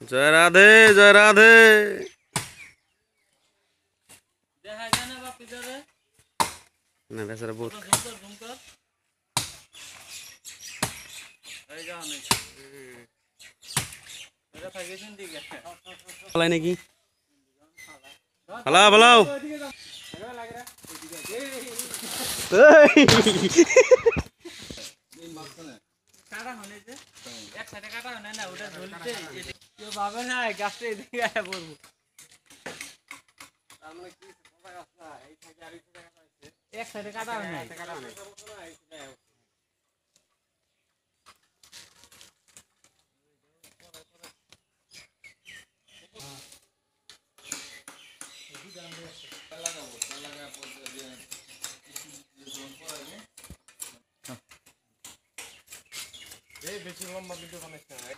জয় রাধে, জয় রাধে। না বেচারা বহুত ফলাই নাকি ফালাও ফালাও কাটা হলে যে এক সাইডে কাটা হয় না ওটা ঝুলতে কেউ ভাবে না গাছটা এদিকে আয়া পড়বো এক সাইডে কাটা হয় না বেশি লম্বা ভিডিও বানাইতে হয়